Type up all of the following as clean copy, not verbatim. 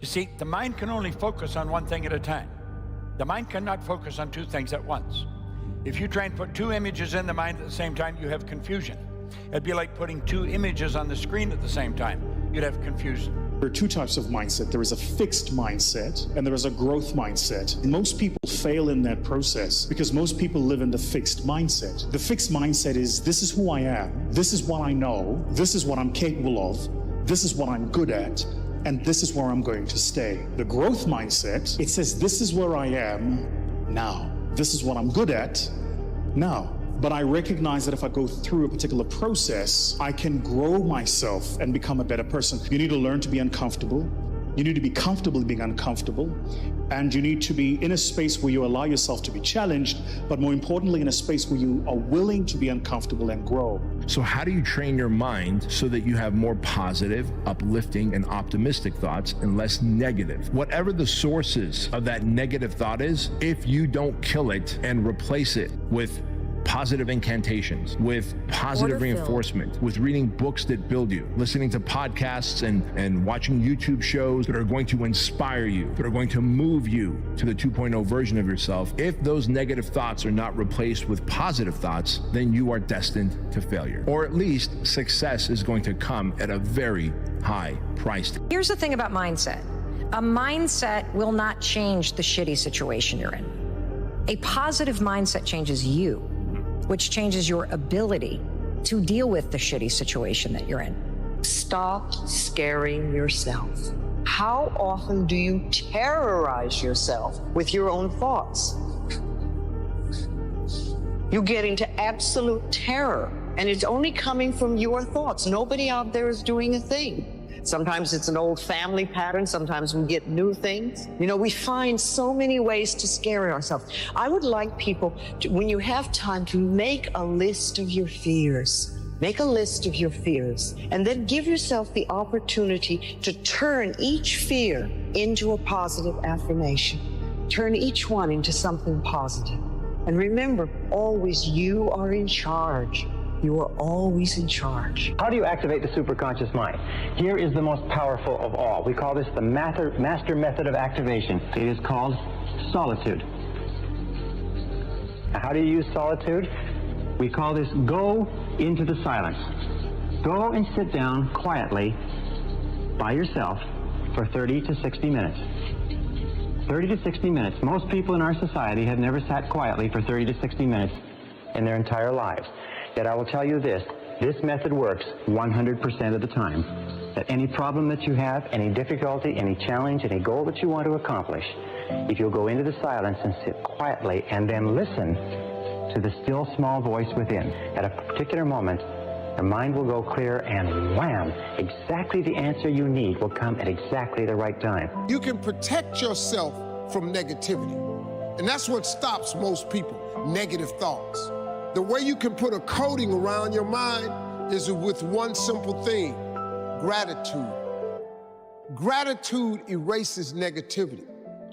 You see, the mind can only focus on one thing at a time. The mind cannot focus on two things at once. If you try and put two images in the mind at the same time, you have confusion. It'd be like putting two images on the screen at the same time. You'd have confusion. There are two types of mindset. There is a fixed mindset and there is a growth mindset. Most people fail in that process because most people live in the fixed mindset. The fixed mindset is, this is who I am, this is what I know, this is what I'm capable of, this is what I'm good at, and this is where I'm going to stay. The growth mindset, it says, this is where I am now. This is what I'm good at now. But I recognize that if I go through a particular process, I can grow myself and become a better person. You need to learn to be uncomfortable. You need to be comfortable being uncomfortable. And you need to be in a space where you allow yourself to be challenged, but more importantly, in a space where you are willing to be uncomfortable and grow. So how do you train your mind so that you have more positive, uplifting, and optimistic thoughts and less negative? Whatever the sources of that negative thought is, if you don't kill it and replace it with positive incantations, with positive reinforcement, with reading books that build you, listening to podcasts and watching YouTube shows that are going to inspire you, that are going to move you to the 2.0 version of yourself. If those negative thoughts are not replaced with positive thoughts, then you are destined to failure. Or at least success is going to come at a very high price. Here's the thing about mindset. A mindset will not change the shitty situation you're in. A positive mindset changes you, which changes your ability to deal with the shitty situation that you're in. Stop scaring yourself. How often do you terrorize yourself with your own thoughts? You get into absolute terror, and it's only coming from your thoughts. Nobody out there is doing a thing. Sometimes it's an old family pattern. Sometimes we get new things. You know, we find so many ways to scare ourselves. I would like people to, when you have time, to make a list of your fears. Make a list of your fears, and then give yourself the opportunity to turn each fear into a positive affirmation. Turn each one into something positive. And remember, always you are in charge. You are always in charge. How do you activate the superconscious mind? Here is the most powerful of all. We call this the master method of activation. It is called solitude. Now, how do you use solitude? We call this go into the silence. Go and sit down quietly by yourself for 30 to 60 minutes. 30 to 60 minutes. Most people in our society have never sat quietly for 30 to 60 minutes in their entire lives. Yet I will tell you this method works 100% of the time. That any problem that you have, any difficulty, any challenge, any goal that you want to accomplish, if you'll go into the silence and sit quietly and then listen to the still small voice within, at a particular moment, the mind will go clear and wham, exactly the answer you need will come at exactly the right time. You can protect yourself from negativity. And that's what stops most people, negative thoughts. The way you can put a coating around your mind is with one simple thing: gratitude. Gratitude erases negativity.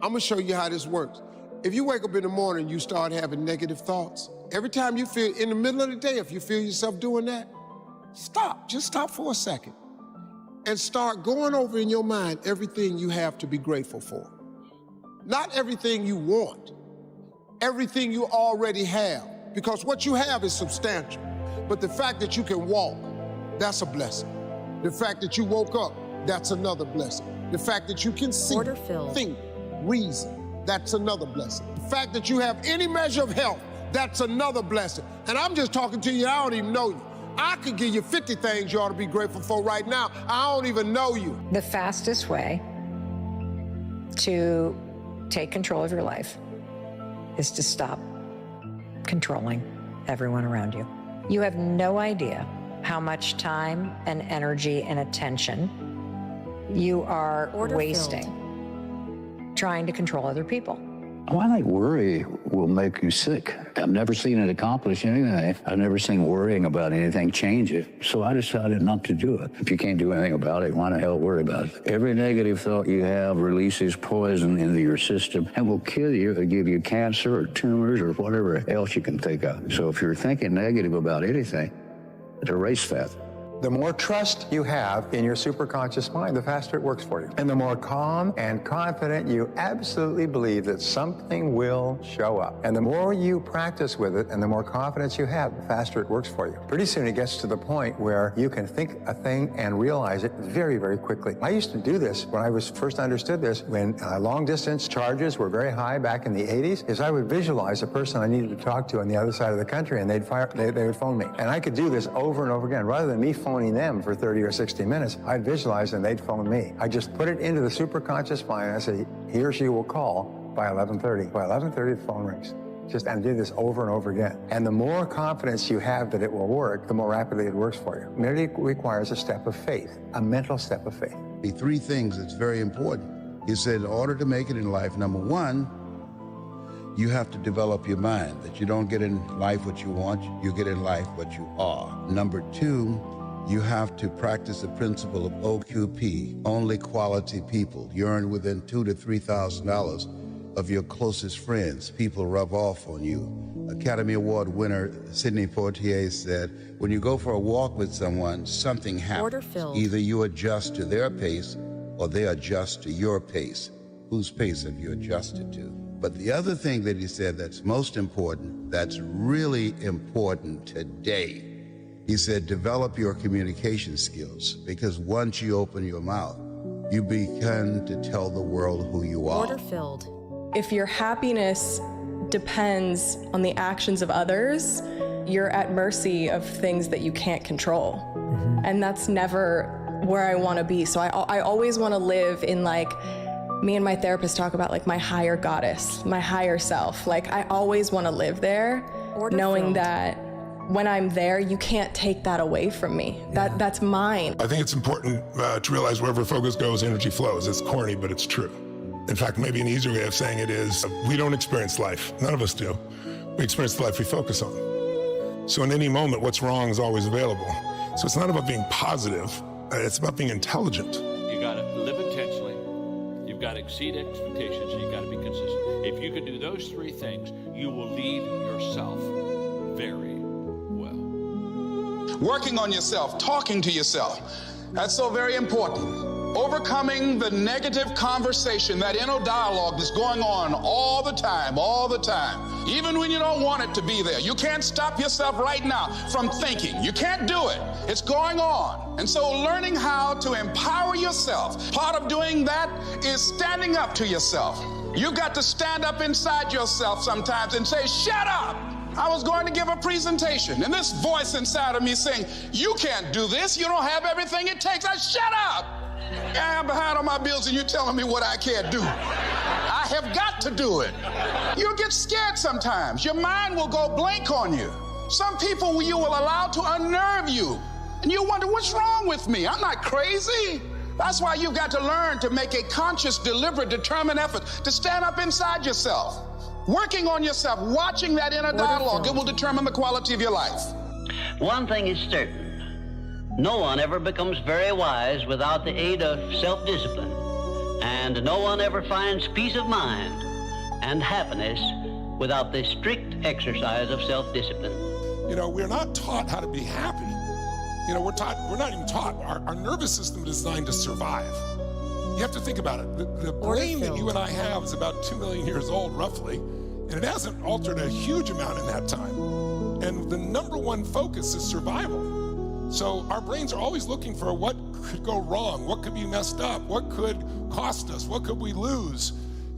I'm gonna show you how this works. If you wake up in the morning, you start having negative thoughts. Every time you feel, in the middle of the day, if you feel yourself doing that, stop, just stop for a second and start going over in your mind everything you have to be grateful for. Not everything you want, everything you already have. Because what you have is substantial. But the fact that you can walk, that's a blessing. The fact that you woke up, that's another blessing. The fact that you can see, think, reason, that's another blessing. The fact that you have any measure of health, that's another blessing. And I'm just talking to you, I don't even know you. I could give you 50 things you ought to be grateful for right now. I don't even know you. The fastest way to take control of your life is to stop controlling everyone around you. You have no idea how much time and energy and attention you are wasting trying to control other people. Well, I think worry will make you sick. I've never seen it accomplish anything. I've never seen worrying about anything change it. So I decided not to do it. If you can't do anything about it, why the hell worry about it? Every negative thought you have releases poison into your system and will kill you or give you cancer or tumors or whatever else you can think of. So if you're thinking negative about anything, erase that. The more trust you have in your superconscious mind, the faster it works for you. And the more calm and confident you absolutely believe that something will show up. And the more you practice with it and the more confidence you have, the faster it works for you. Pretty soon it gets to the point where you can think a thing and realize it very, very quickly. I used to do this when I was first understood this, when long distance charges were very high back in the 80s, is I would visualize a person I needed to talk to on the other side of the country, and they would phone me. And I could do this over and over again. Rather than me phoning them for 30 or 60 minutes, I'd visualize and they'd phone me. I just put it into the superconscious mind, and I say, he or she will call by 11:30. By 11:30, the phone rings. And do this over and over again. And the more confidence you have that it will work, the more rapidly it works for you. It requires a step of faith, a mental step of faith. The three things that's very important. He said, in order to make it in life, number one, you have to develop your mind, that you don't get in life what you want, you get in life what you are. Number two, you have to practice the principle of OQP, only quality people. You earn within $2,000 to $3,000 of your closest friends. People rub off on you. Academy Award winner Sidney Poitier said, when you go for a walk with someone, something happens. Either you adjust to their pace or they adjust to your pace. Whose pace have you adjusted to? But the other thing that he said that's most important, that's really important today, he said, develop your communication skills, because once you open your mouth, you begin to tell the world who you are. Order filled. If your happiness depends on the actions of others, you're at mercy of things that you can't control. And that's never where I want to be. So I always want to live in, like, me and my therapist talk about, like, my higher goddess, my higher self. Like, I always want to live there, knowing that when I'm there, you can't take that away from me. That's mine. I think it's important to realize wherever focus goes, energy flows. It's corny, but it's true. In fact, maybe an easier way of saying it is, we don't experience life. None of us do. We experience the life we focus on. So in any moment, what's wrong is always available. So it's not about being positive. It's about being intelligent. You got to live intentionally. You've got to exceed expectations, and you've got to be consistent. If you can do those three things, you will lead yourself very well. Working on yourself, talking to yourself. That's so very important. Overcoming the negative conversation, that inner dialogue that's going on all the time, even when you don't want it to be there. You can't stop yourself right now from thinking. You can't do it. It's going on. And so learning how to empower yourself, part of doing that is standing up to yourself. You've got to stand up inside yourself sometimes and say, shut up. I was going to give a presentation, and this voice inside of me saying, you can't do this. You don't have everything it takes. Shut up. I'm behind on my bills and you're telling me what I can't do. I have got to do it. You'll get scared sometimes. Your mind will go blank on you. Some people you will allow to unnerve you. And you wonder, what's wrong with me? I'm not crazy. That's why you've got to learn to make a conscious, deliberate, determined effort to stand up inside yourself. Working on yourself, watching that inner dialogue, it will determine the quality of your life. One thing is certain. No one ever becomes very wise without the aid of self-discipline, and no one ever finds peace of mind and happiness without the strict exercise of self-discipline. You know, we're not taught how to be happy. You know, we're not even taught. Our nervous system is designed to survive. You have to think about it. The brain that you and I have is about 2 million years old, roughly, and it hasn't altered a huge amount in that time. And the number one focus is survival. So our brains are always looking for what could go wrong, what could be messed up, what could cost us, what could we lose.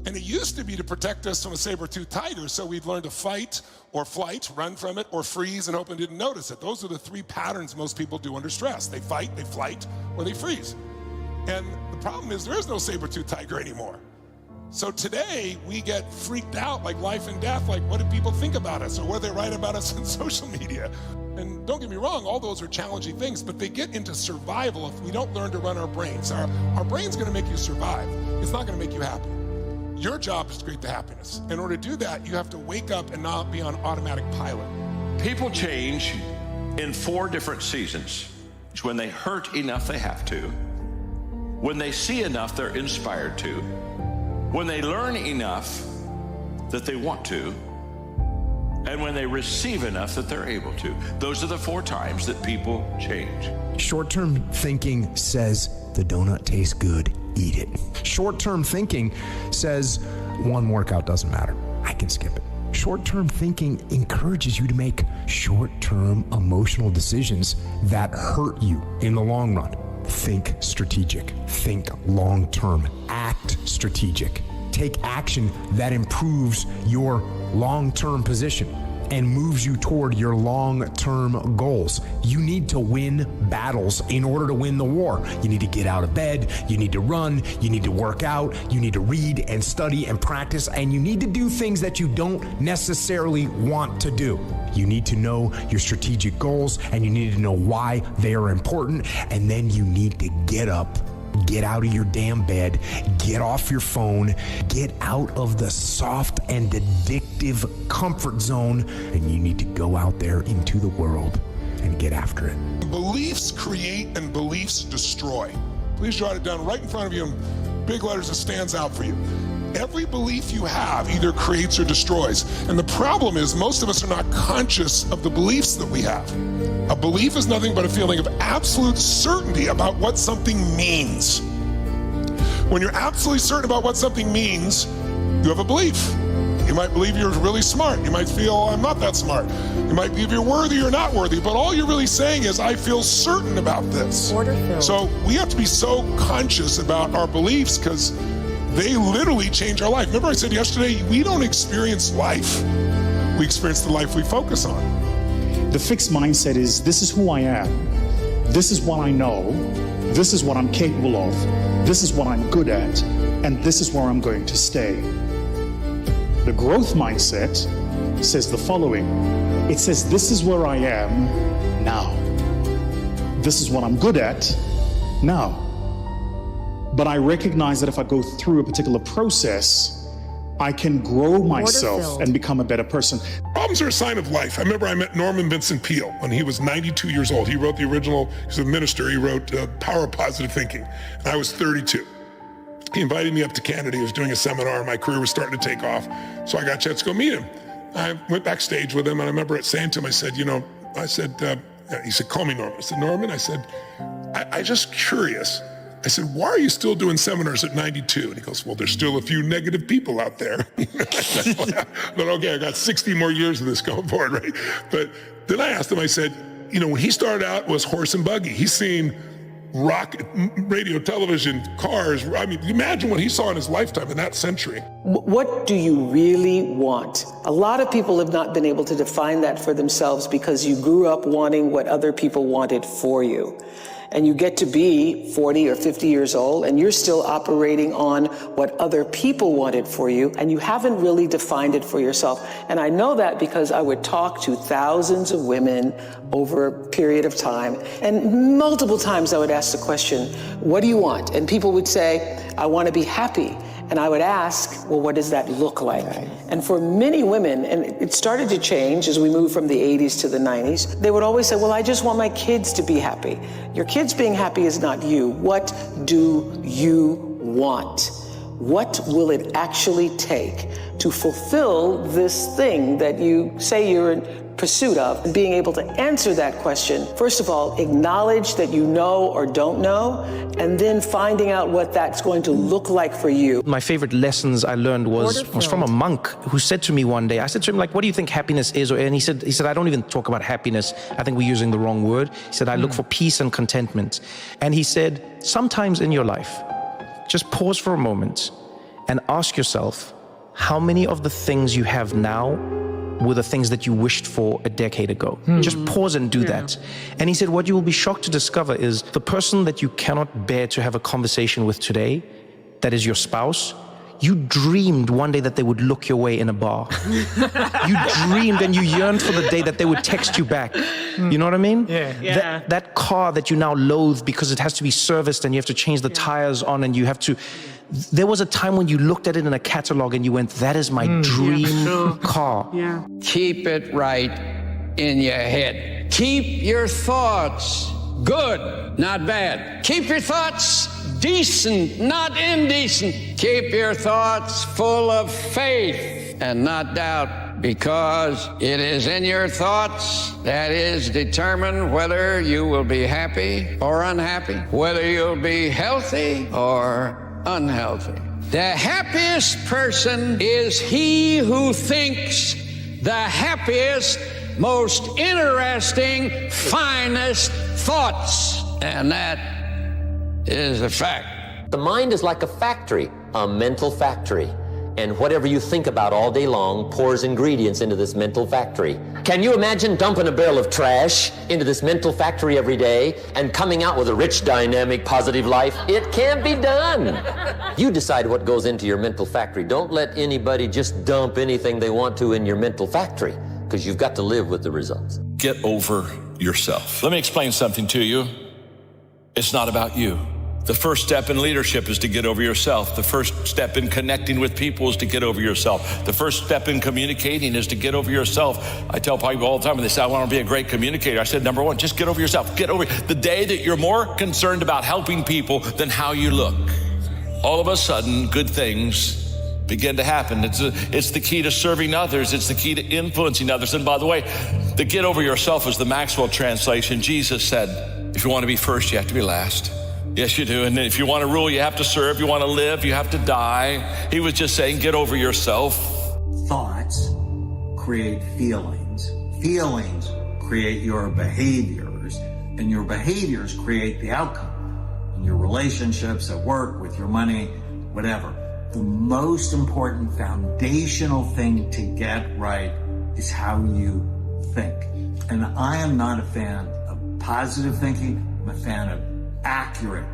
And it used to be to protect us from a saber-toothed tiger, so we'd learn to fight or flight, run from it, or freeze and hope it didn't notice it. Those are the three patterns most people do under stress. They fight, they flight, or they freeze. And the problem is there is no saber-toothed tiger anymore. So today, we get freaked out like life and death, like what do people think about us, or what do they write about us on social media? And don't get me wrong, all those are challenging things, but they get into survival if we don't learn to run our brains. Our brain's gonna make you survive. It's not gonna make you happy. Your job is to create the happiness. In order to do that, you have to wake up and not be on automatic pilot. People change in 4 different seasons. It's when they hurt enough they have to, when they see enough they're inspired to, when they learn enough that they want to, and when they receive enough that they're able to. Those are the 4 times that people change. Short-term thinking says the donut tastes good, eat it. Short-term thinking says one workout doesn't matter, I can skip it. Short-term thinking encourages you to make short-term emotional decisions that hurt you in the long run. Think strategic, think long-term, act strategic. Take action that improves your long-term position and moves you toward your long-term goals. You need to win battles in order to win the war. You need to get out of bed, you need to run, you need to work out, you need to read and study and practice, and you need to do things that you don't necessarily want to do. You need to know your strategic goals, and you need to know why they are important, and then you need to get up, get out of your damn bed, get off your phone, get out of the soft and addictive comfort zone, and you need to go out there into the world and get after it. Beliefs create and beliefs destroy. Please jot it down right in front of you in big letters that stands out for you. Every belief you have either creates or destroys. And the problem is most of us are not conscious of the beliefs that we have. A belief is nothing but a feeling of absolute certainty about what something means. When you're absolutely certain about what something means, you have a belief. You might believe you're really smart. You might feel, I'm not that smart. You might believe you're worthy or not worthy, but all you're really saying is, I feel certain about this. So we have to be so conscious about our beliefs because they literally change our life. Remember I said yesterday, we don't experience life. We experience the life we focus on. The fixed mindset is, this is who I am. This is what I know. This is what I'm capable of. This is what I'm good at. And this is where I'm going to stay. The growth mindset says the following. It says, this is where I am now. This is what I'm good at now. But I recognize that if I go through a particular process, I can grow myself and become a better person. Problems are a sign of life. I remember I met Norman Vincent Peale when he was 92 years old. He wrote the original, he's a minister, he wrote Power of Positive Thinking. And I was 32. He invited me up to Canada. He was doing a seminar. My career was starting to take off. So I got a chance to go meet him. I went backstage with him, and I remember saying to him, I said, he said, call me Norman. I said, Norman, I said, I just curious. I said, why are you still doing seminars at 92? And he goes, well, there's still a few negative people out there. But okay, I got 60 more years of this going forward, right? But then I asked him, I said, when he started out, it was horse and buggy. He's seen rock, radio, television, cars. I mean, imagine what he saw in his lifetime in that century. What do you really want? A lot of people have not been able to define that for themselves because you grew up wanting what other people wanted for you. And you get to be 40 or 50 years old and you're still operating on what other people wanted for you, and you haven't really defined it for yourself. And I know that because I would talk to thousands of women over a period of time, and multiple times I would ask the question, what do you want? And people would say, I want to be happy. And I would ask, well, what does that look like? And for many women, and it started to change as we moved from the 80s to the 90s, they would always say, well, I just want my kids to be happy. Your kids being happy is not you. What do you want? What will it actually take to fulfill this thing that you say you're in pursuit of? And being able to answer that question, first of all, acknowledge that you know or don't know, and then finding out what that's going to look like for you. My favorite lessons I learned was from a monk who said to me one day, I said to him, like, what do you think happiness is? And he said, I don't even talk about happiness. I think we're using the wrong word. He said, I look for peace and contentment. And he said, sometimes in your life, just pause for a moment and ask yourself, how many of the things you have now were the things that you wished for a decade ago? Just pause and do that. And he said, what you will be shocked to discover is the person that you cannot bear to have a conversation with today, that is your spouse, you dreamed one day that they would look your way in a bar. You dreamed and you yearned for the day that they would text you back. You know what I mean? Yeah. That car that you now loathe because it has to be serviced and you have to change the tires on and you have to... There was a time when you looked at it in a catalog and you went, that is my dream car. Keep it right in your head. Keep your thoughts good, not bad. Keep your thoughts decent, not indecent. Keep your thoughts full of faith and not doubt. because it is in your thoughts that is determined whether you will be happy or unhappy, whether you'll be healthy or unhealthy. The happiest person is he who thinks the happiest, most interesting, finest thoughts. And that is a fact. The mind is like a factory, a mental factory. And whatever you think about all day long pours ingredients into this mental factory. Can you imagine dumping a barrel of trash into this mental factory every day and coming out with a rich, dynamic, positive life? It can't be done. You decide what goes into your mental factory. Don't let anybody just dump anything they want to in your mental factory, because you've got to live with the results. Get over yourself. Let me explain something to you. It's not about you. The first step in leadership is to get over yourself. The first step in connecting with people is to get over yourself. The first step in communicating is to get over yourself. I tell people all the time when they say, I want to be a great communicator, I said, number one, just get over yourself. Get over the day that you're more concerned about helping people than how you look. All of a sudden, good things begin to happen. It's the key to serving others. It's the key to influencing others. And by the way, the get over yourself is the Maxwell translation. Jesus said, if you want to be first, you have to be last. Yes, you do. And if you want to rule, you have to serve. You want to live, you have to die. He was just saying, get over yourself. Thoughts create feelings. Feelings create your behaviors. And your behaviors create the outcome. In your relationships, at work, with your money, whatever. The most important foundational thing to get right is how you think. And I am not a fan of positive thinking. I'm a fan of accurate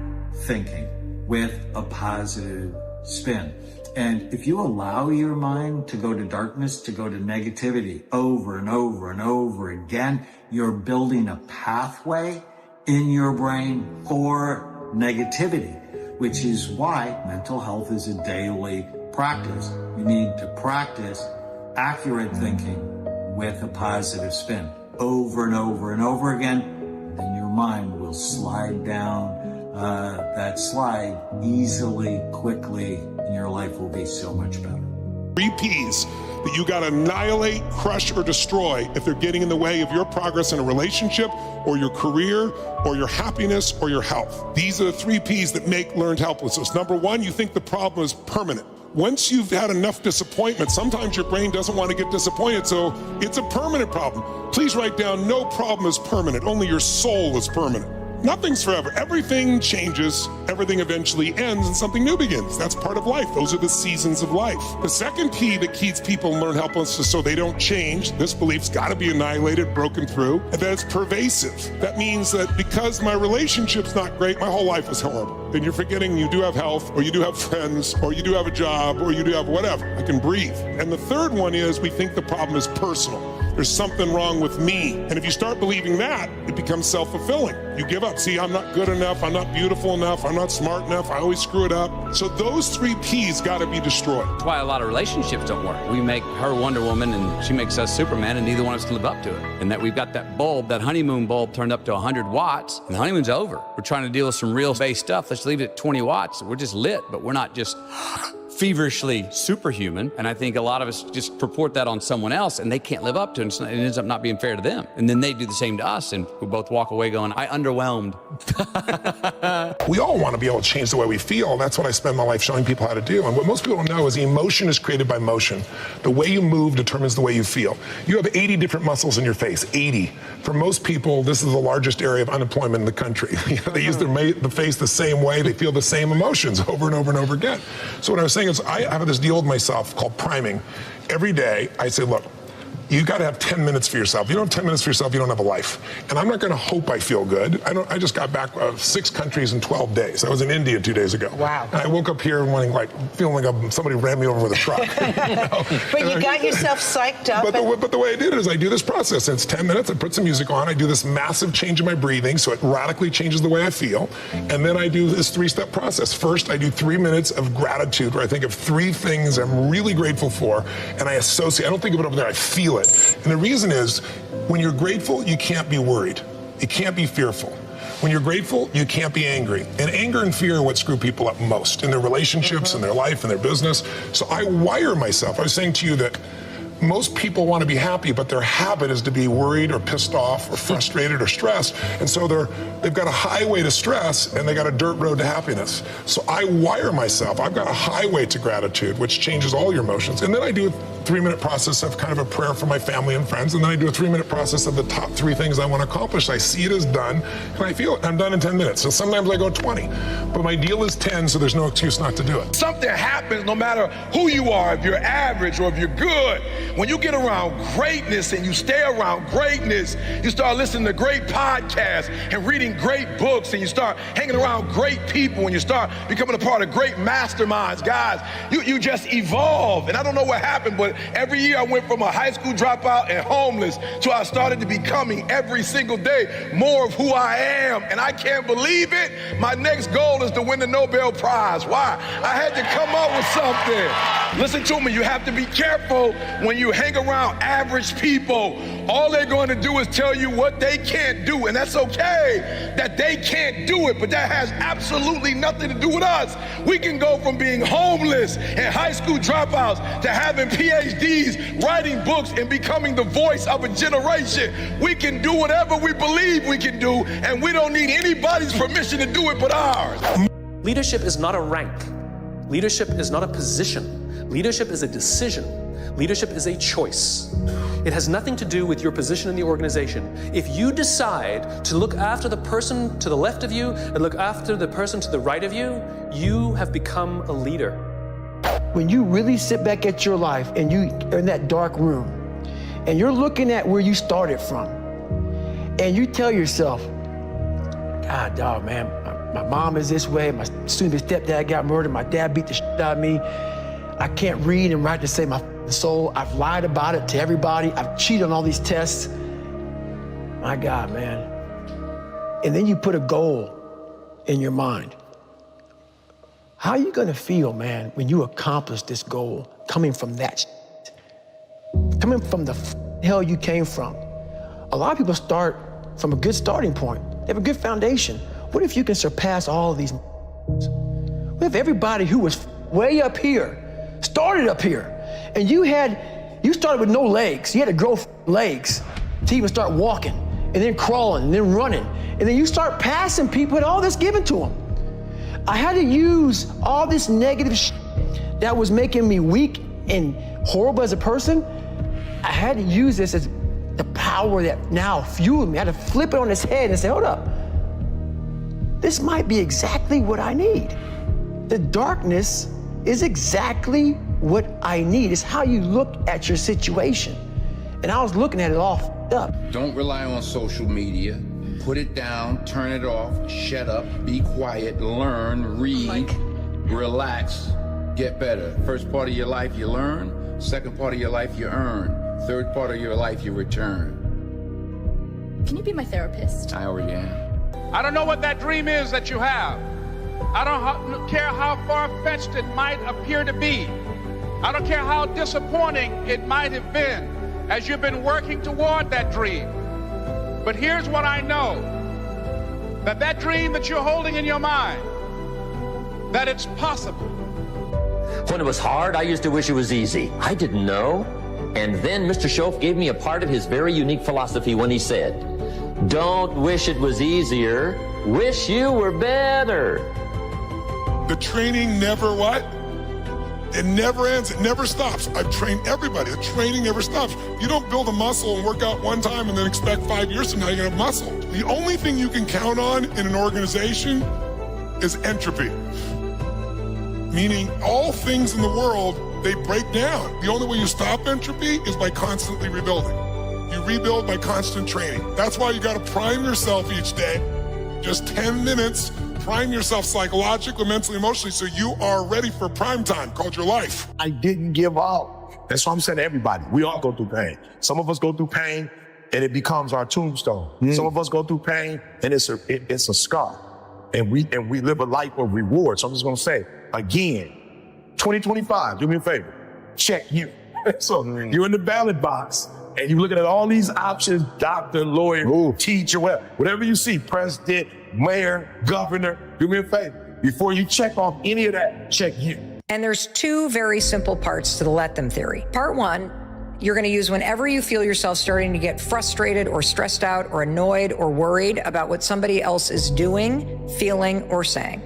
thinking with a positive spin. And if you allow your mind to go to darkness, to go to negativity over and over and over again, you're building a pathway in your brain for negativity, which is why mental health is a daily practice. You need to practice accurate thinking with a positive spin over and over and over again. Then your mind will slide down that slide easily, quickly, and your life will be so much better. 3 P's that you gotta annihilate, crush, or destroy if they're getting in the way of your progress in a relationship or your career or your happiness or your health. These are the 3 P's that make learned helplessness. Number 1, you think the problem is permanent. Once you've had enough disappointment, sometimes your brain doesn't want to get disappointed, so it's a permanent problem. Please write down, no problem is permanent, only your soul is permanent. Nothing's forever. Everything changes, everything eventually ends, and something new begins. That's part of life. Those are the seasons of life. The second P that keeps people in learned helplessness so they don't change, this belief's got to be annihilated, broken through, and that it's pervasive. That means that because my relationship's not great, my whole life is horrible. Then you're forgetting you do have health, or you do have friends, or you do have a job, or you do have whatever. I can breathe. And the third one is we think the problem is personal. There's something wrong with me. And if you start believing that, it becomes self-fulfilling. You give up. See, I'm not good enough. I'm not beautiful enough. I'm not smart enough. I always screw it up. So those 3 P's got to be destroyed. That's why a lot of relationships don't work. We make her Wonder Woman and she makes us Superman, and neither one of us live up to it. And that we've got that bulb, that honeymoon bulb turned up to 100 watts, and the honeymoon's over. We're trying to deal with some real base stuff. Let's leave it at 20 watts. We're just lit, but we're not just feverishly superhuman. And I think a lot of us just purport that on someone else, and they can't live up to it, and it ends up not being fair to them. And then they do the same to us, and we both walk away going, I underwhelmed. We all want to be able to change the way we feel. That's what I spend my life showing people how to do. And what most people don't know is emotion is created by motion. The way you move determines the way you feel. You have 80 different muscles in your face, 80. For most people, this is the largest area of unemployment in the country. They use the face the same way. They feel the same emotions over and over and over again. So what I was saying is I have this deal with myself called priming. Every day I say, look, you got to have 10 minutes for yourself. You don't have 10 minutes for yourself, you don't have a life. And I'm not going to hope I feel good. I just got back 6 countries in 12 days. I was in India 2 days ago. Wow. And I woke up here feeling like somebody ran me over with a truck. But you got yourself psyched up. But the way I did it is I do this process. And it's 10 minutes. I put some music on. I do this massive change in my breathing, so it radically changes the way I feel. And then I do this 3-step process. First, I do 3 minutes of gratitude, where I think of 3 things I'm really grateful for, and I associate. I don't think of it over there. I feel it. And the reason is, when you're grateful, you can't be worried. You can't be fearful. When you're grateful, you can't be angry. And anger and fear are what screw people up most in their relationships, in their life, in their business. So I wire myself. I was saying to you that most people want to be happy, but their habit is to be worried or pissed off or frustrated or stressed. And so they've got a highway to stress and they got a dirt road to happiness. So I wire myself. I've got a highway to gratitude, which changes all your emotions. And then I do a 3-minute process of kind of a prayer for my family and friends. And then I do a 3-minute process of the top 3 things I want to accomplish. I see it as done and I feel it. I'm done in 10 minutes. So sometimes I go 20, but my deal is 10, so there's no excuse not to do it. Something happens no matter who you are, if you're average or if you're good. When you get around greatness and you stay around greatness, you start listening to great podcasts and reading great books, and you start hanging around great people, and you start becoming a part of great masterminds. Guys, you just evolve. And I don't know what happened, but every year I went from a high school dropout and homeless to I started to becoming every single day more of who I am. And I can't believe it. My next goal is to win the Nobel Prize. Why? I had to come up with something. Listen to me, you have to be careful when you hang around average people. All they're going to do is tell you what they can't do, and that's okay that they can't do it, but that has absolutely nothing to do with us. We can go from being homeless and high school dropouts to having PhDs, writing books, and becoming the voice of a generation. We can do whatever we believe we can do, and we don't need anybody's permission to do it but ours. Leadership is not a rank. Leadership is not a position. Leadership is a decision. Leadership is a choice. It has nothing to do with your position in the organization. If you decide to look after the person to the left of you and look after the person to the right of you, you have become a leader. When you really sit back at your life and you are in that dark room and you're looking at where you started from and you tell yourself, God, dog, man, my mom is this way, my soon-to-be stepdad got murdered, my dad beat the shit out of me, I can't read and write to save my soul, I've lied about it to everybody, I've cheated on all these tests. My God, man. And then you put a goal in your mind. How are you gonna feel, man, when you accomplish this goal coming from that shit? Coming from the hell you came from. A lot of people start from a good starting point. They have a good foundation. What if you can surpass all of these? What if everybody who was way up here started up here, and you started with no legs. You had to grow legs to even start walking, and then crawling, and then running, and then you start passing people with all this given to them. I had to use all this negative shit that was making me weak and horrible as a person. I had to use this as the power that now fueled me. I had to flip it on its head and say, hold up, this might be exactly what I need. The darkness is exactly what I need. It's how you look at your situation. And I was looking at it all f***ed up. Don't rely on social media. Put it down, turn it off, shut up, be quiet, learn, read, relax, get better. First part of your life you learn, second part of your life you earn, third part of your life you return. Can you be my therapist? I already am. I don't know what that dream is that you have. I don't care how far-fetched it might appear to be. I don't care how disappointing it might have been as you've been working toward that dream. But here's what I know, that dream that you're holding in your mind, that it's possible. When it was hard, I used to wish it was easy. I didn't know. And then Mr. Schoaf gave me a part of his very unique philosophy when he said, don't wish it was easier, wish you were better. The training never what? It never ends. It never stops. I've trained everybody. The training never stops. You don't build a muscle and work out one time and then expect 5 years from now you're going to have muscle. The only thing you can count on in an organization is entropy. Meaning all things in the world, they break down. The only way you stop entropy is by constantly rebuilding. You rebuild by constant training. That's why you got to prime yourself each day. Just 10 minutes. Prime yourself psychologically, mentally, emotionally, so you are ready for prime time, called your life. I didn't give up. That's what I'm saying to everybody. We all go through pain. Some of us go through pain and it becomes our tombstone. Some of us go through pain and it's a scar. And we live a life of reward. So I'm just gonna say, again, 2025, do me a favor, check you. So you're in the ballot box and you're looking at all these options, doctor, lawyer, teacher, whatever you see, president, mayor, governor, do me a favor. Before you check off any of that, check you. And there's two very simple parts to the let them theory. Part one, you're going to use whenever you feel yourself starting to get frustrated or stressed out or annoyed or worried about what somebody else is doing, feeling, or saying.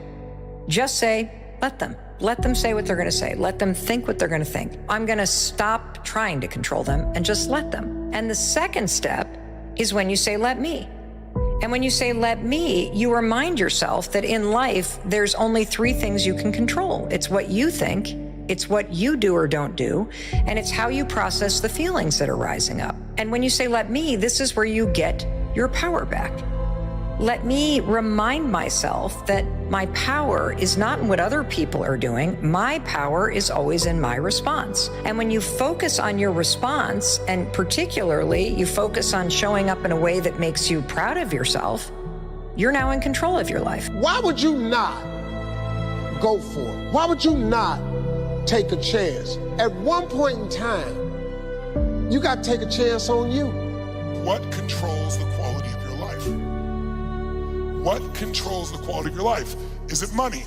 Just say, let them. Let them say what they're going to say. Let them think what they're going to think. I'm going to stop trying to control them and just let them. And the second step is when you say, let me. And when you say, let me, you remind yourself that in life, there's only 3 things you can control. It's what you think, it's what you do or don't do, and it's how you process the feelings that are rising up. And when you say, let me, this is where you get your power back. Let me remind myself that my power is not in what other people are doing. My power is always in my response. And when you focus on your response, and particularly you focus on showing up in a way that makes you proud of yourself, you're now in control of your life. Why would you not go for it? Why would you not take a chance? At one point in time, you got to take a chance on you. What controls the quality of your life? What controls the quality of your life? Is it money?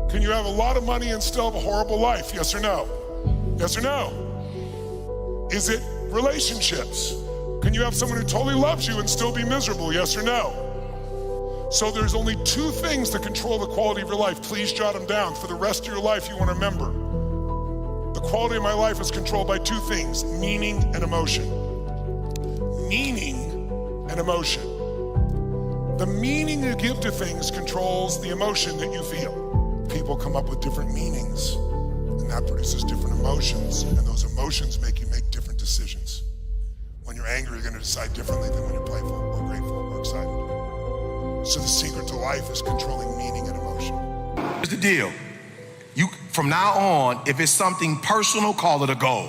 Can you have a lot of money and still have a horrible life? Yes or no? Yes or no? Is it relationships? Can you have someone who totally loves you and still be miserable? Yes or no? So there's only 2 things that control the quality of your life. Please jot them down. For the rest of your life, you want to remember. The quality of my life is controlled by 2 things, meaning and emotion. Meaning and emotion. The meaning you give to things controls the emotion that you feel. People come up with different meanings, and that produces different emotions, and those emotions make you make different decisions. When you're angry, you're going to decide differently than when you're playful or grateful or excited. So the secret to life is controlling meaning and emotion. Here's the deal. You, from now on, if it's something personal, call it a goal.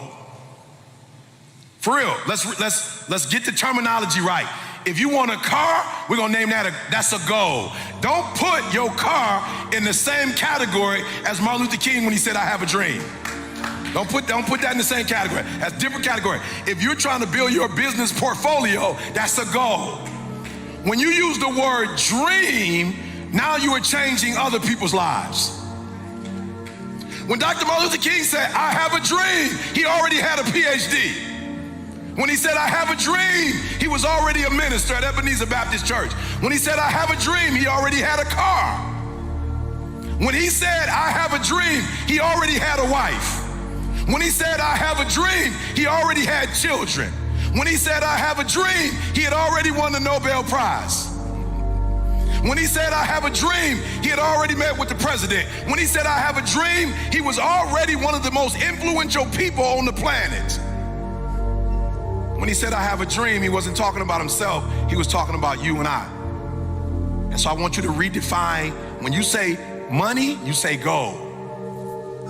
For real, let's get the terminology right. If you want a car, we're gonna name that's a goal. Don't put your car in the same category as Martin Luther King when he said, I have a dream. Don't put that in the same category. That's a different category. If you're trying to build your business portfolio, that's a goal. When you use the word dream, now you are changing other people's lives. When Dr. Martin Luther King said, I have a dream, he already had a PhD. When he said, I have a dream, he was already a minister at Ebenezer Baptist Church. When he said, I have a dream, he already had a car. When he said, I have a dream, he already had a wife. When he said, I have a dream, he already had children. When he said, I have a dream, he had already won the Nobel Prize. When he said, I have a dream, he had already met with the president. When he said, I have a dream, he was already one of the most influential people on the planet. When he said, I have a dream, he wasn't talking about himself, he was talking about you and I. And so I want you to redefine, when you say money, you say goal.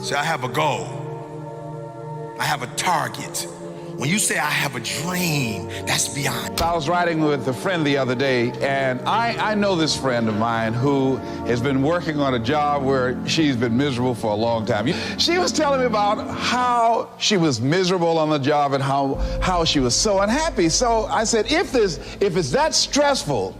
Say, I have a goal. I have a target. When you say I have a dream, that's beyond. I was riding with a friend the other day, and I know this friend of mine who has been working on a job where she's been miserable for a long time. She was telling me about how she was miserable on the job and how she was so unhappy. So I said, if it's that stressful,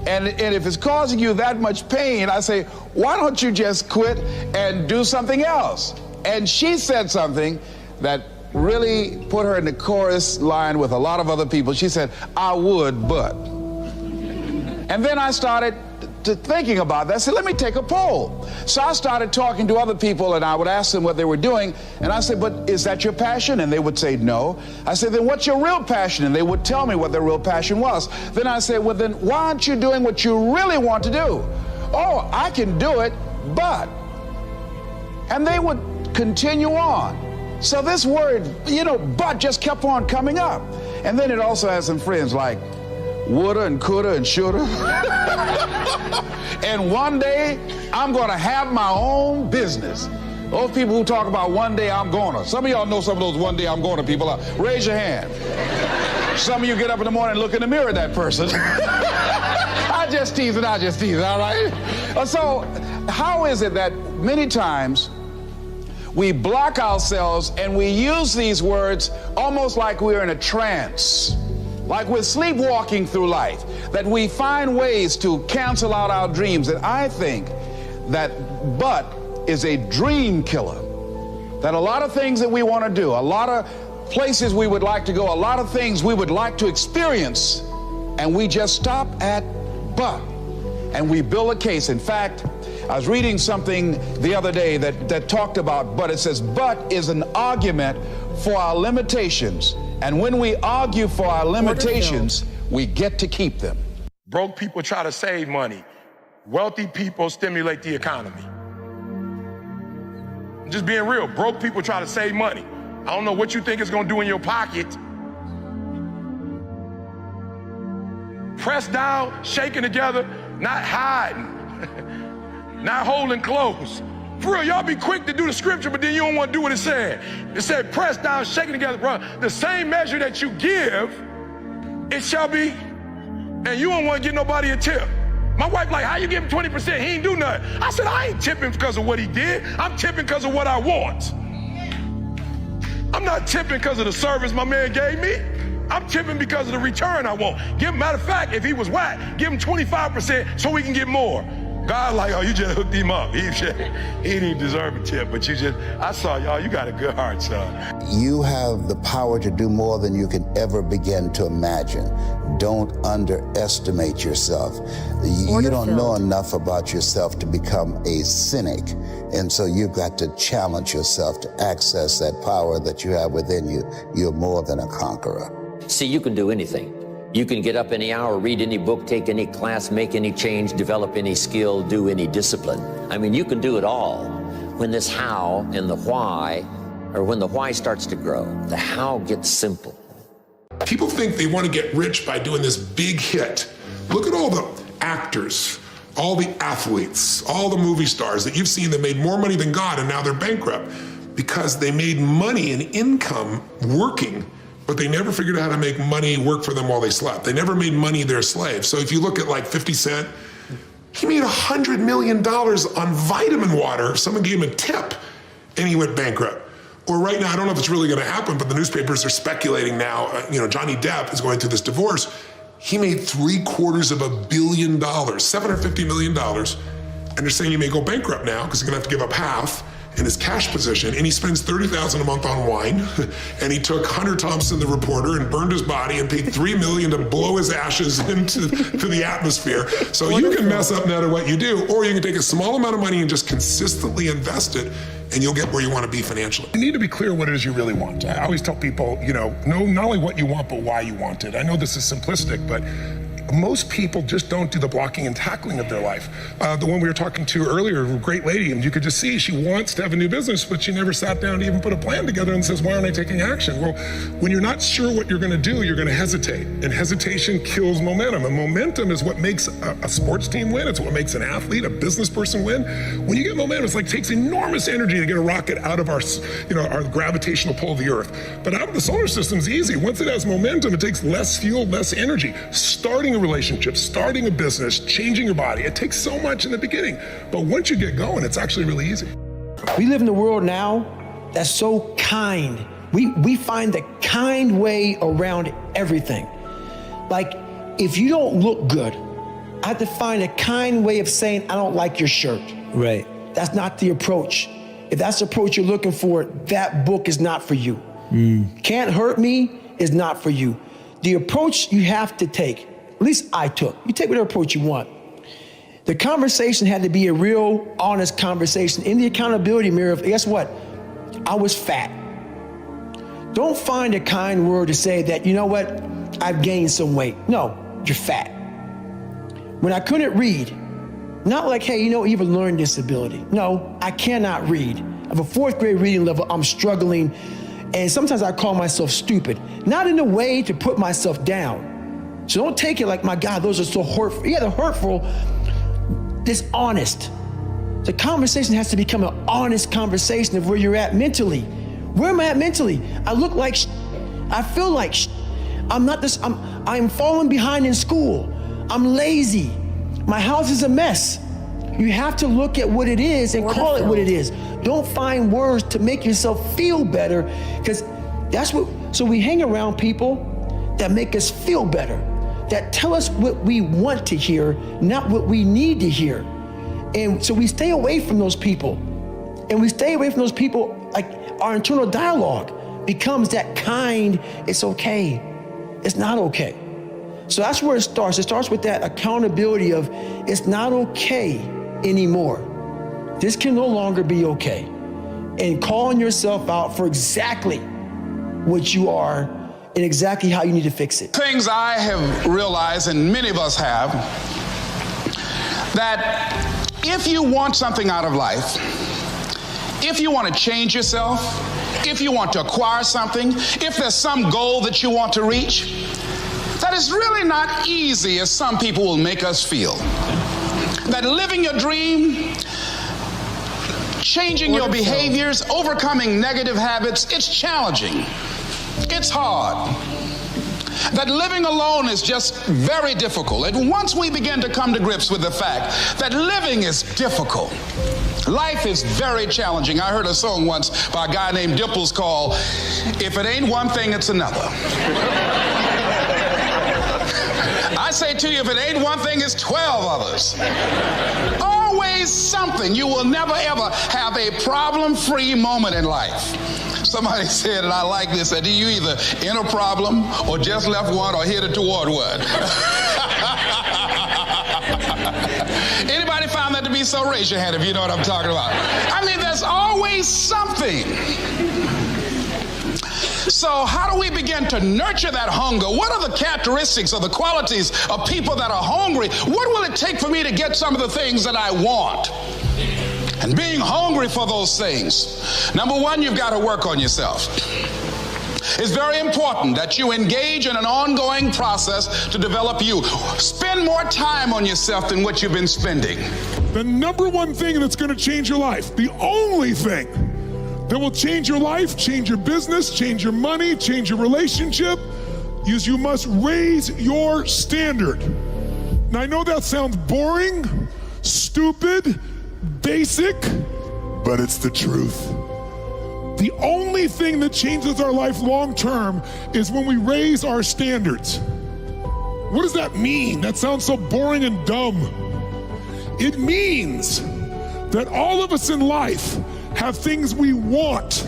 and if it's causing you that much pain, I say, why don't you just quit and do something else? And she said something that really put her in the chorus line with a lot of other people. She said, I would, but. And then I started thinking about that. I said, let me take a poll. So I started talking to other people, and I would ask them what they were doing. And I said, but is that your passion? And they would say no. I said, then what's your real passion? And they would tell me what their real passion was. Then I said, well, then why aren't you doing what you really want to do? Oh, I can do it, but. And they would continue on. So this word, but just kept on coming up. And then it also has some friends like woulda and coulda and shoulda. And one day, I'm gonna have my own business. Those people who talk about one day I'm gonna. Some of y'all know some of those one day I'm gonna people. Raise your hand. Some of you get up in the morning and look in the mirror at that person. I just tease it, all right? So how is it that many times we block ourselves and we use these words almost like we're in a trance, like we're sleepwalking through life, that we find ways to cancel out our dreams? And I think that but is a dream killer. That a lot of things that we want to do, a lot of places we would like to go, a lot of things we would like to experience, and we just stop at but, and we build a case. In fact, I was reading something the other day that talked about but. It says but is an argument for our limitations, and when we argue for our limitations, we get to keep them. Broke people try to save money. Wealthy people stimulate the economy. I'm just being real. Broke people try to save money. I don't know what you think it's gonna do in your pocket. Pressed down, shaking together, not hiding, not holding close. For real, y'all be quick to do the scripture, but then you don't want to do what it said. It said, pressed down, shaking together, bro. The same measure that you give, it shall be, and you don't want to get nobody a tip. My wife like, how you give him 20%? He ain't do nothing. I said, I ain't tipping because of what he did. I'm tipping because of what I want. I'm not tipping because of the service my man gave me. I'm tipping because of the return I want. Matter of fact, if he was whack, give him 25% so we can get more. God like, oh, you just hooked him up. He didn't deserve a tip, but I saw y'all, you got a good heart, son. You have the power to do more than you can ever begin to imagine. Don't underestimate yourself. You don't know enough about yourself to become a cynic. And so you've got to challenge yourself to access that power that you have within you. You're more than a conqueror. See, you can do anything. You can get up any hour, read any book, take any class, make any change, develop any skill, do any discipline. I mean, you can do it all. When this how and the why, or when the why starts to grow, the how gets simple. People think they want to get rich by doing this big hit. Look at all the actors, all the athletes, all the movie stars that you've seen that made more money than God and now they're bankrupt because they made money and income working, but they never figured out how to make money work for them while they slept. They never made money their slave. So if you look at like 50 Cent, he made $100 million on vitamin water. Someone gave him a tip and he went bankrupt. Or right now, I don't know if it's really gonna happen, but the newspapers are speculating now, Johnny Depp is going through this divorce. He made $750 million, $750 million. And they're saying he may go bankrupt now because he's gonna have to give up half in his cash position, and he spends $30,000 a month on wine, and he took Hunter Thompson, the reporter, and burned his body and paid $3 million to blow his ashes into the atmosphere. So you can mess up no matter what you do, or you can take a small amount of money and just consistently invest it, and you'll get where you want to be financially. You need to be clear what it is you really want. I always tell people, know not only what you want, but why you want it. I know this is simplistic, but most people just don't do the blocking and tackling of their life. The one we were talking to earlier, a great lady, and you could just see she wants to have a new business, but she never sat down to even put a plan together and says, why aren't I taking action? Well, when you're not sure what you're gonna do, you're gonna hesitate. And hesitation kills momentum. And momentum is what makes a sports team win. It's what makes an athlete, a business person win. When you get momentum, it's like it takes enormous energy to get a rocket out of our gravitational pull of the earth. But out of the solar system's easy. Once it has momentum, it takes less fuel, less energy. Starting a relationship, starting a business, changing your body, it takes so much in the beginning. But once you get going, it's actually really easy. We live in a world now that's so kind. We find the kind way around everything. Like, if you don't look good, I have to find a kind way of saying, I don't like your shirt. Right. That's not the approach. If that's the approach you're looking for, that book is not for you. Can't Hurt Me is not for you. The approach you have to take, at least I took, you take whatever approach you want. The conversation had to be a real, honest conversation in the accountability mirror of, guess what? I was fat. Don't find a kind word to say that, you know what? I've gained some weight. No, you're fat. When I couldn't read, not like, hey, you have a learning disability. No, I cannot read. I have a 4th grade reading level, I'm struggling, and sometimes I call myself stupid. Not in a way to put myself down. So don't take it like, my God, those are so hurtful. Yeah, they're hurtful, dishonest. The conversation has to become an honest conversation of where you're at mentally. Where am I at mentally? I look like I feel like I'm falling behind in school. I'm lazy. My house is a mess. You have to look at what it is and call it what it is. Don't find words to make yourself feel better, because so we hang around people that make us feel better, that tell us what we want to hear, not what we need to hear. And so we stay away from those people. And we stay away from those people, like our internal dialogue. becomes that kind, it's okay. It's not okay. So that's where it starts. It starts with that accountability of it's not okay anymore. This can no longer be okay. And calling yourself out for exactly what you are and exactly how you need to fix it. Things I have realized, and many of us have, that if you want something out of life, if you want to change yourself, if you want to acquire something, if there's some goal that you want to reach, that is really not easy as some people will make us feel. That living your dream, changing your behaviors, overcoming negative habits, it's challenging. It's hard. That living alone is just very difficult. And once we begin to come to grips with the fact that living is difficult, life is very challenging. I heard a song once by a guy named Dimples called, "If it ain't one thing, it's another." I say to you, if it ain't one thing, it's 12 others. Always something. You will never ever have a problem-free moment in life. Somebody said, and I like this, that you either in a problem or just left one or headed toward one. Anybody found that to be so? Raise your hand if you know what I'm talking about. I mean, there's always something. So how do we begin to nurture that hunger? What are the characteristics or the qualities of people that are hungry? What will it take for me to get some of the things that I want? And being hungry for those things. Number one, you've got to work on yourself. It's very important that you engage in an ongoing process to develop you. Spend more time on yourself than what you've been spending. The number one thing that's going to change your life, the only thing that will change your life, change your business, change your money, change your relationship, is you must raise your standard. Now, I know that sounds boring, stupid, basic, but it's the truth. The only thing that changes our life long term is when we raise our standards. What does that mean? That sounds so boring and dumb. It means that all of us in life have things we want.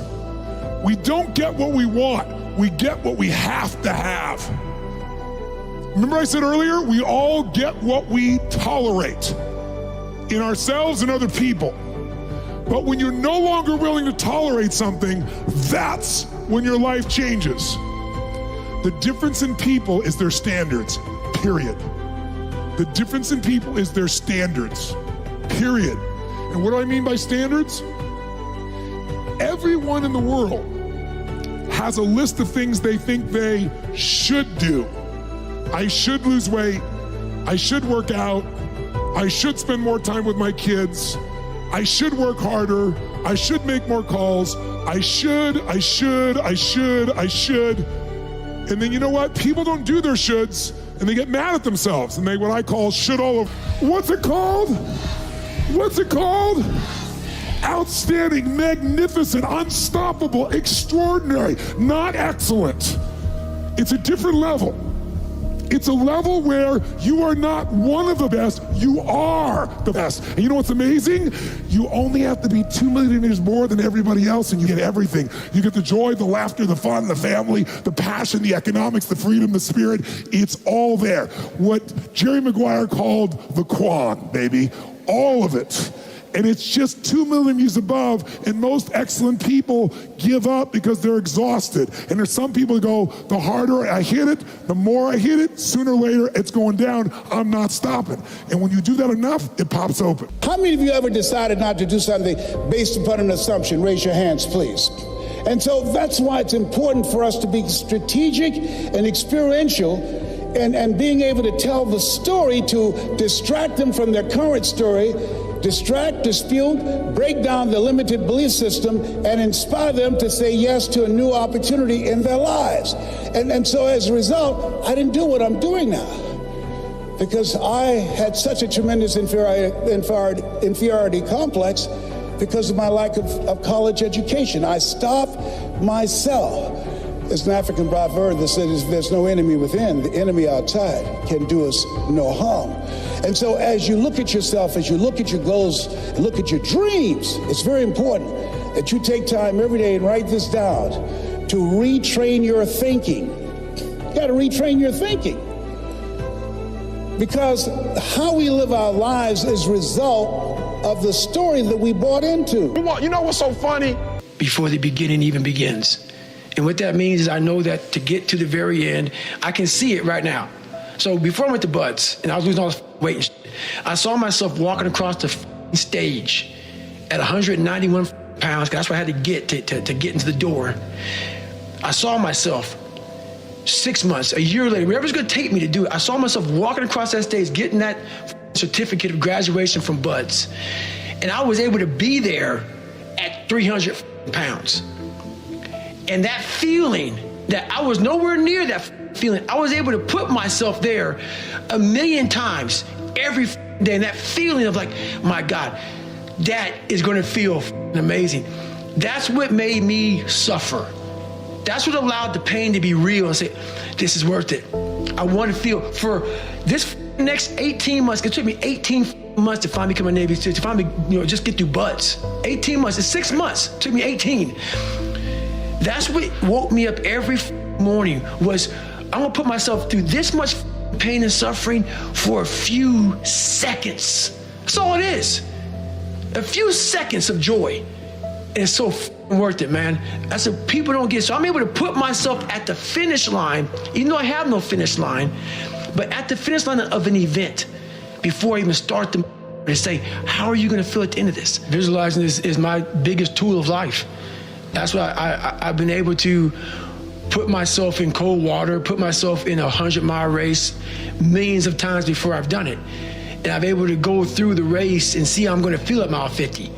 We don't get what we want. We get what we have to have. Remember I said earlier, we all get what we tolerate in ourselves and other people. But when you're no longer willing to tolerate something, that's when your life changes. The difference in people is their standards, period. The difference in people is their standards, period. And what do I mean by standards? Everyone in the world has a list of things they think they should do. I should lose weight. I should work out. I should spend more time with my kids. I should work harder. I should make more calls. I should. And then you know what? People don't do their shoulds and they get mad at themselves and they what I call should all over. What's it called? Outstanding, magnificent, unstoppable, extraordinary, not excellent. It's a different level. It's a level where you are not one of the best, you are the best. And you know what's amazing? You only have to be 2 millimeters more than everybody else and you get everything. You get the joy, the laughter, the fun, the family, the passion, the economics, the freedom, the spirit. It's all there. What Jerry Maguire called the Quan, baby. All of it. And it's just 2 millimeters above, and most excellent people give up because they're exhausted. And there's some people who go, the harder I hit it, the more I hit it, sooner or later it's going down, I'm not stopping. And when you do that enough, it pops open. How many of you ever decided not to do something based upon an assumption? Raise your hands, please. And so that's why it's important for us to be strategic and experiential and being able to tell the story to distract them from their current story, distract, dispute, break down the limited belief system, and inspire them to say yes to a new opportunity in their lives. And so as a result, I didn't do what I'm doing now because I had such a tremendous inferiority complex because of my lack of college education. I stopped myself. There's an African proverb that says there's no enemy within, the enemy outside can do us no harm. And so as you look at yourself, as you look at your goals, and look at your dreams, it's very important that you take time every day and write this down. to retrain your thinking. You got to retrain your thinking. Because how we live our lives is a result of the story that we bought into. You know what's so funny? Before the beginning even begins. And what that means is I know that to get to the very end, I can see it right now. So before I went to Buds, and I was losing all this weight and shit, I saw myself walking across the stage at 191 pounds, 'cause that's what I had to get to get into the door. I saw myself 6 months, a year later, wherever it's gonna take me to do it, I saw myself walking across that stage, getting that certificate of graduation from Buds. And I was able to be there at 300 pounds. And that feeling that I was nowhere near that feeling, I was able to put myself there 1,000,000 times every day. And that feeling of like, my God, that is gonna feel amazing. That's what made me suffer. That's what allowed the pain to be real and say, this is worth it. I want to feel for this next 18 months. It took me 18 months to finally become a Navy SEAL, to finally, just get through Buds. 18 months, it's 6 months. It took me 18. That's what woke me up every morning was, I'm gonna put myself through this much pain and suffering for a few seconds. That's all it is. A few seconds of joy. And it's so worth it, man. That's what people don't get. So I'm able to put myself at the finish line, even though I have no finish line, but at the finish line of an event before I even start the and say, how are you gonna feel at the end of this? Visualizing this is my biggest tool of life. That's why I've been able to put myself in cold water, put myself in a 100-mile race millions of times before I've done it. And I'm able to go through the race and see how I'm gonna feel at mile 50.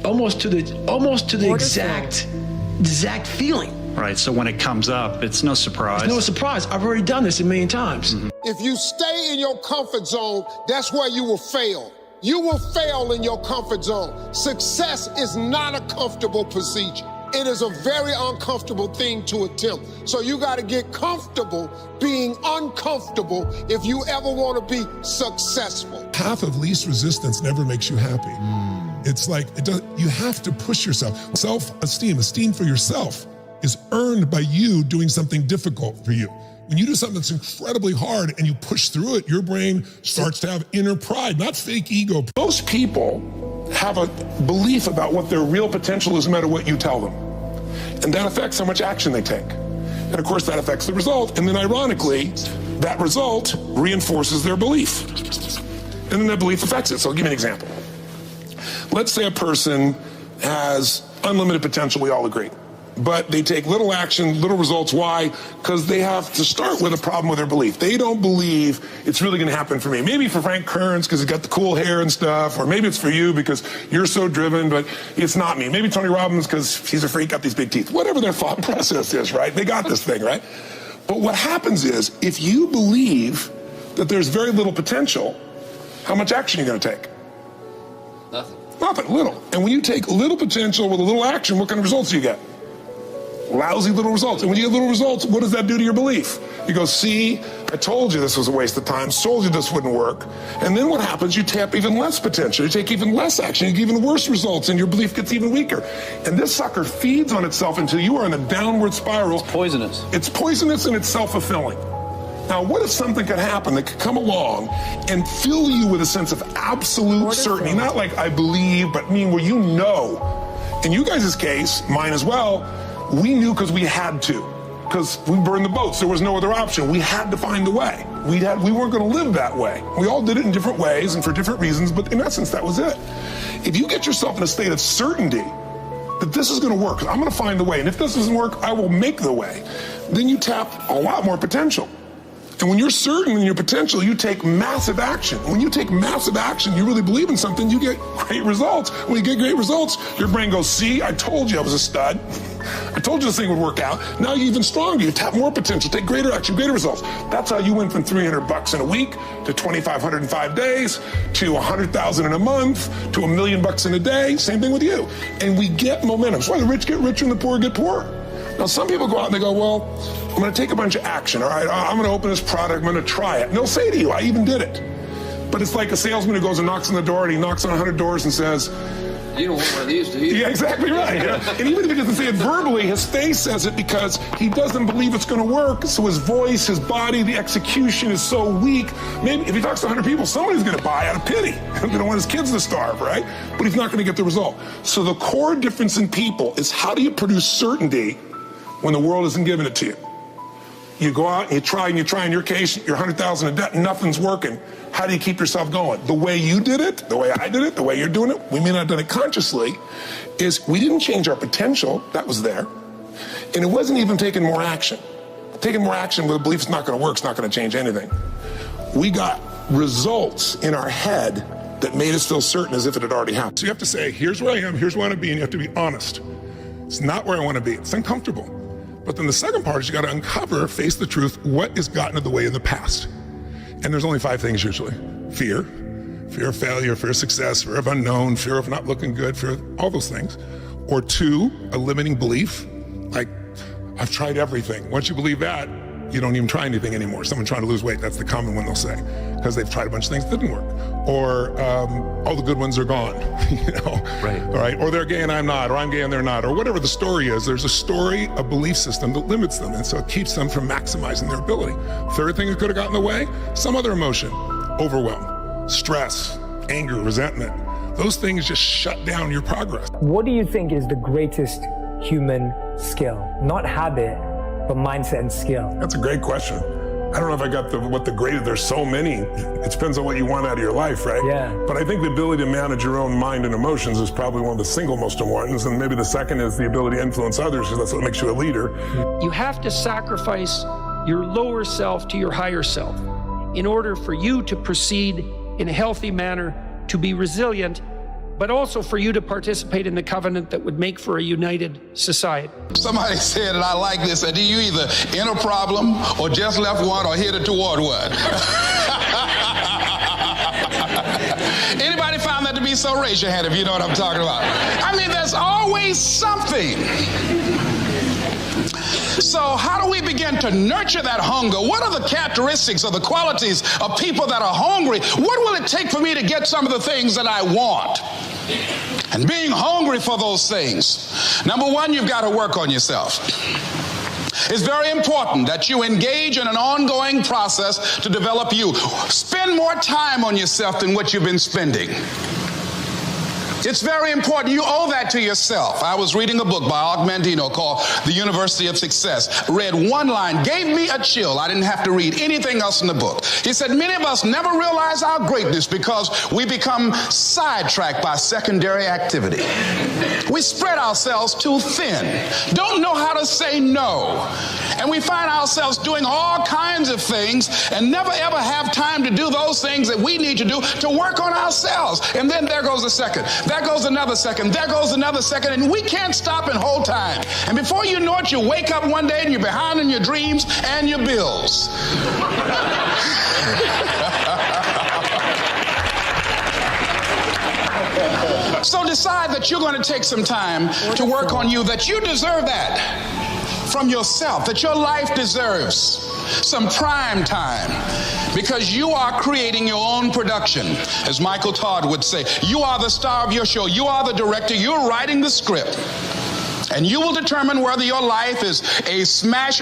Almost to the exact feeling. Right, so when it comes up, it's no surprise. It's no surprise. I've already done this 1,000,000 times. Mm-hmm. If you stay in your comfort zone, that's where you will fail. You will fail in your comfort zone. Success is not a comfortable procedure. It is a very uncomfortable thing to attempt. So you got to get comfortable being uncomfortable if you ever want to be successful. Path of least resistance never makes you happy. It's like, you have to push yourself. Self-esteem, esteem for yourself is earned by you doing something difficult for you. When you do something that's incredibly hard and you push through it, your brain starts to have inner pride, not fake ego. Most people have a belief about what their real potential is no matter what you tell them. And that affects how much action they take. And of course that affects the result. And then ironically, that result reinforces their belief. And then that belief affects it. So I'll give you an example. Let's say a person has unlimited potential, we all agree. But they take little action, little results. Why? Because they have to start with a problem with their belief. They don't believe it's really going to happen for me. Maybe for Frank Kearns because he's got the cool hair and stuff, or maybe it's for you because you're so driven, but it's not me. Maybe Tony Robbins because he's a freak, got these big teeth. Whatever their thought process is, right? They got this thing, right? But what happens is, if you believe that there's very little potential, how much action are you going to take? Nothing, little. And when you take little potential with a little action, what kind of results do you get? Lousy little results. And when you get little results, what does that do to your belief? You go, see, I told you this was a waste of time, told you this wouldn't work. And then what happens? You tap even less potential, you take even less action, you get even worse results, and your belief gets even weaker. And this sucker feeds on itself until you are in a downward spiral. It's poisonous. It's poisonous and it's self-fulfilling. Now, what if something could happen that could come along and fill you with a sense of absolute certainty? Not like I believe, but I mean where you know. In you guys' case, mine as well, we knew because we had to. Because we burned the boats. There was no other option. We had to find a way. We weren't going to live that way. We all did it in different ways and for different reasons, but in essence, that was it. If you get yourself in a state of certainty that this is going to work, I'm going to find a way, and if this doesn't work, I will make the way, then you tap a lot more potential. And when you're certain in your potential, you take massive action. When you take massive action, you really believe in something, you get great results. When you get great results, your brain goes, see, I told you I was a stud. I told you this thing would work out. Now you're even stronger. You tap more potential, take greater action, greater results. That's how you went from $300 in a week to $2,500 in 5 days to $100,000 in a month to $1 million in a day. Same thing with you. And we get momentum. That's why the rich get richer and the poor get poorer. Now, some people go out and they go, well, I'm going to take a bunch of action, all right? I'm going to open this product, I'm going to try it. And they'll say to you, I even did it. But it's like a salesman who goes and knocks on the door, and he knocks on 100 doors and says, You don't want one of these, do you? Yeah, exactly right. Yeah. And even if he doesn't say it verbally, his face says it because he doesn't believe it's going to work. So his voice, his body, the execution is so weak. Maybe if he talks to 100 people, somebody's going to buy out of pity. They don't want his kids to starve, right? But he's not going to get the result. So the core difference in people is how do you produce certainty when the world isn't giving it to you? You go out and you try in your case, you're 100,000 in debt, nothing's working. How do you keep yourself going? The way you did it, the way I did it, the way you're doing it, we may not have done it consciously, is we didn't change our potential, that was there. And it wasn't even taking more action. Taking more action with a belief it's not gonna work, it's not gonna change anything. We got results in our head that made us feel certain as if it had already happened. So you have to say, here's where I am, here's where I want to be, and you have to be honest. It's not where I want to be, it's uncomfortable. But then the second part is you got to uncover, face the truth, what has gotten in the way in the past. And there's only 5 things usually. Fear of failure, fear of success, fear of unknown, fear of not looking good, fear of all those things. Or 2, a limiting belief, like I've tried everything. Once you believe that, you don't even try anything anymore. Someone trying to lose weight, that's the common one they'll say, because they've tried a bunch of things that didn't work. Or all the good ones are gone, Right. All right. Or they're gay and I'm not, or I'm gay and they're not, or whatever the story is. There's a story, a belief system that limits them, and so it keeps them from maximizing their ability. Third thing that could have gotten in the way, some other emotion, overwhelm, stress, anger, resentment. Those things just shut down your progress. What do you think is the greatest human skill? Not habit, but mindset and skill. That's a great question. I don't know if I got what the greatest, there's so many. It depends on what you want out of your life, right? Yeah. But I think the ability to manage your own mind and emotions is probably one of the single most important. And maybe the second is the ability to influence others, because that's what makes you a leader. You have to sacrifice your lower self to your higher self in order for you to proceed in a healthy manner, to be resilient, but also for you to participate in the covenant that would make for a united society. Somebody said, and I like this, that you either in a problem or just left one or headed toward one. Anybody found that to be so? Raise your hand if you know what I'm talking about. I mean, there's always something. So how do we begin to nurture that hunger? What are the characteristics or the qualities of people that are hungry? What will it take for me to get some of the things that I want? And being hungry for those things. Number one, you've got to work on yourself. It's very important that you engage in an ongoing process to develop you. Spend more time on yourself than what you've been spending. It's very important. You owe that to yourself. I was reading a book by Og Mandino called The University of Success. Read one line, gave me a chill. I didn't have to read anything else in the book. He said, many of us never realize our greatness because we become sidetracked by secondary activity. We spread ourselves too thin, don't know how to say no. And we find ourselves doing all kinds of things and never ever have time to do those things that we need to do to work on ourselves. And then there goes a second. There goes another second. There goes another second. And we can't stop and hold time. And before you know it, you wake up one day and you're behind in your dreams and your bills. So decide that you're going to take some time to work on you, that you deserve that from yourself, that your life deserves some prime time, because you are creating your own production. As Michael Todd would say, you are the star of your show. You are the director. You're writing the script. And you will determine whether your life is a smash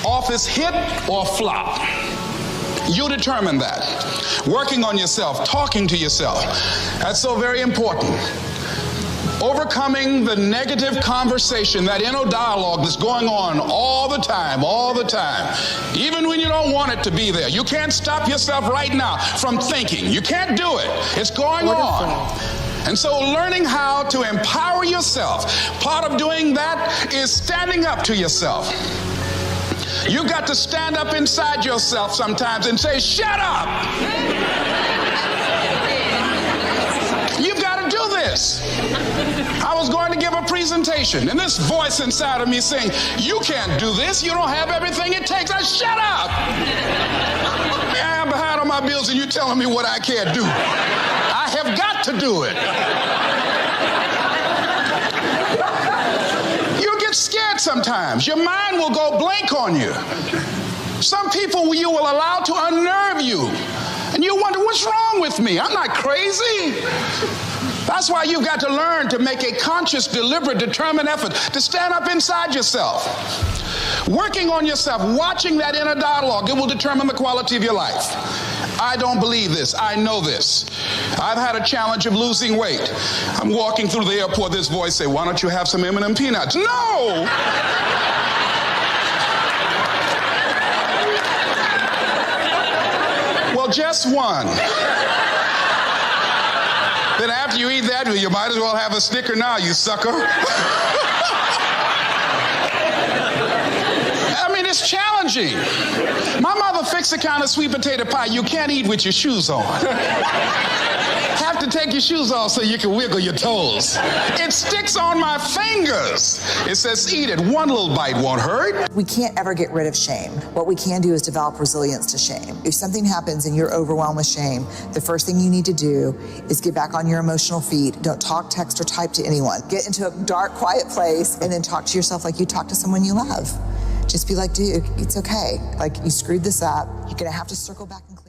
office hit or flop. You determine that. Working on yourself, talking to yourself. That's so very important. Overcoming the negative conversation, that inner dialogue that's going on all the time, even when you don't want it to be there. You can't stop yourself right now from thinking. You can't do it. It's going on. And so learning how to empower yourself, part of doing that is standing up to yourself. You got to stand up inside yourself sometimes and say, shut up. You've got to do this. I was going to give a presentation, and this voice inside of me saying, you can't do this. You don't have everything it takes. I shut up. I'm behind on my bills, and you're telling me what I can't do. I have got to do it. You get scared sometimes. Your mind will go blank on you. Some people you will allow to unnerve you. And you wonder, what's wrong with me? I'm not crazy. That's why you've got to learn to make a conscious, deliberate, determined effort to stand up inside yourself. Working on yourself, watching that inner dialogue, it will determine the quality of your life. I don't believe this. I know this. I've had a challenge of losing weight. I'm walking through the airport, this voice say, why don't you have some M&M peanuts? No! Well, just one. Then after you eat that, you might as well have a Snicker now, you sucker. I mean, it's challenging. My mother fixed the kind of sweet potato pie you can't eat with your shoes on. Have to take your shoes off so you can wiggle your toes. It sticks on my fingers. It says, eat it. One little bite won't hurt. We can't ever get rid of shame. What we can do is develop resilience to shame. If something happens and you're overwhelmed with shame, the first thing you need to do is get back on your emotional feet. Don't talk, text, or type to anyone. Get into a dark, quiet place and then talk to yourself like you talk to someone you love. Just be like, dude, it's okay. Like, you screwed this up. You're gonna have to circle back and clear.